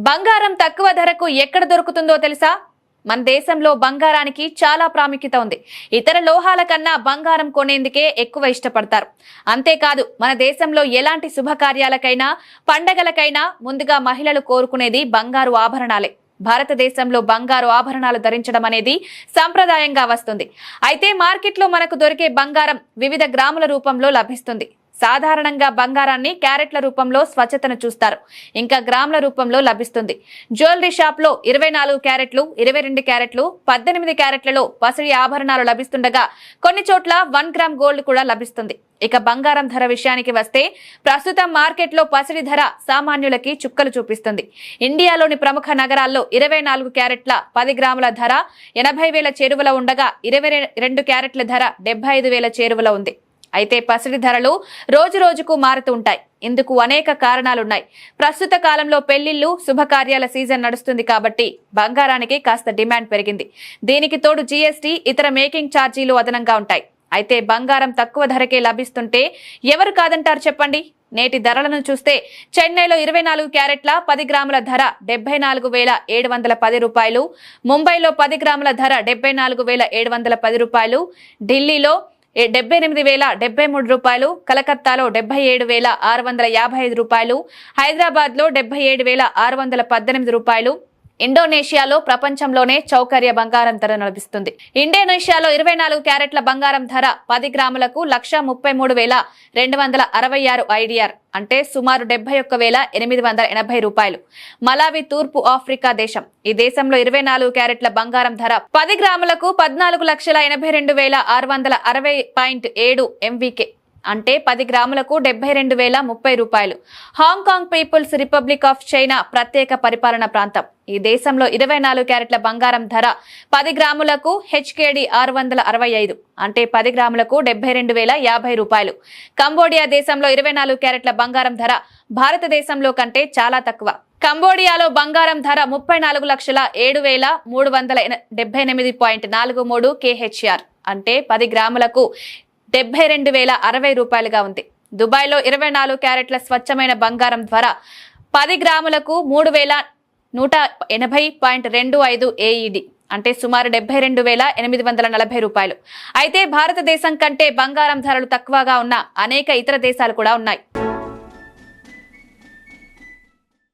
బంగారం తక్కువ ధరకు ఎక్కడ దొరుకుతుందో తెలుసా? మన దేశంలో బంగారానికి చాలా ప్రాముఖ్యత ఉంది. ఇతర లోహాల కన్నా బంగారం కొనేందుకే ఎక్కువ ఇష్టపడతారు. అంతేకాదు మన దేశంలో ఎలాంటి శుభకార్యాలకైనా పండగలకైనా ముందుగా మహిళలు కోరుకునేది బంగారు ఆభరణాలే. భారతదేశంలో బంగారు ఆభరణాలు ధరించడం అనేది సంప్రదాయంగా వస్తుంది. అయితే మార్కెట్లో మనకు దొరికే బంగారం వివిధ గ్రాముల రూపంలో లభిస్తుంది. సాధారణంగా బంగారాన్ని క్యారెట్ల రూపంలో స్వచ్ఛతను చూస్తారు, ఇంకా గ్రాముల రూపంలో లభిస్తుంది. జ్యువెలరీ షాప్ లో 24 క్యారెట్లు, 22 క్యారెట్లు, 18 క్యారెట్లలో పసిడి ఆభరణాలు లభిస్తుండగా కొన్ని చోట్ల 1 గ్రామ్ గోల్డ్ కూడా లభిస్తుంది. ఇక బంగారం ధర విషయానికి వస్తే ప్రస్తుతం మార్కెట్లో పసిడి ధర సామాన్యులకి చుక్కలు చూపిస్తుంది. ఇండియాలోని ప్రముఖ నగరాల్లో 24 క్యారెట్ల 10 గ్రాముల ధర 80,000 చేరువలో ఉండగా 22 క్యారెట్ల ధర 75,000 చేరువలో ఉంది. అయితే పసిడి ధరలు రోజు రోజుకు మారుతూ ఉంటాయి. ఇందుకు అనేక కారణాలున్నాయి. ప్రస్తుత కాలంలో పెళ్లిళ్లు, శుభకార్యాల సీజన్ నడుస్తుంది కాబట్టి బంగారానికి కాస్త డిమాండ్ పెరిగింది. దీనికి తోడు జీఎస్టీ, ఇతర మేకింగ్ ఛార్జీలు అదనంగా ఉంటాయి. అయితే బంగారం తక్కువ ధరకే లభిస్తుంటే ఎవరు కాదంటారు చెప్పండి? నేటి ధరలను చూస్తే చెన్నైలో 24 క్యారెట్ల 10 గ్రాముల ధర 74,710 రూపాయలు, ముంబైలో 10 గ్రాముల ధర 74,710 రూపాయలు, ఢిల్లీలో 78,073 రూపాయలు, కలకత్తాలో 77,655 రూపాయలు, హైదరాబాద్ లో 77,618 రూపాయలు. ఇండోనేషియాలో ప్రపంచంలోనే చౌకర్య బంగారం ధర లభిస్తుంది. ఇండోనేషియాలో 24 క్యారెట్ల బంగారం ధర 10 గ్రాములకు 1,33,266 ఐడిఆర్ అంటే సుమారు 71,880 రూపాయలు. మలావి తూర్పు ఆఫ్రికా దేశం. ఈ దేశంలో 24 క్యారెట్ల బంగారం ధర 10 గ్రాములకు 14,82,660.7 ఎంవికే అంటే 10 గ్రాములకు 72,030 రూపాయలు. Hong Kong people's republic of China ప్రత్యేక పరిపాలన ప్రాంతం. ఈ దేశంలో 24 క్యారెట్ల బంగారం ధర 10 గ్రాములకు హెచ్కేడి 665 అంటే 10 గ్రాములకు 72,050 రూపాయలు. కంబోడియా దేశంలో 24 క్యారెట్ల బంగారం ధర భారతదేశంలో కంటే చాలా తక్కువ. కంబోడియాలో బంగారం ధర 34,07,378.43 KHR అంటే 10 గ్రాములకు 72,060 రూపాయలుగా ఉంది. దుబాయ్లో 24 క్యారెట్ల స్వచ్ఛమైన బంగారం ధర 10 గ్రాములకు 3,180.25 AED అంటే సుమారు 72,840 రూపాయలు. అయితే భారతదేశం కంటే బంగారం ధరలు తక్కువగా ఉన్న అనేక ఇతర దేశాలు కూడా ఉన్నాయి.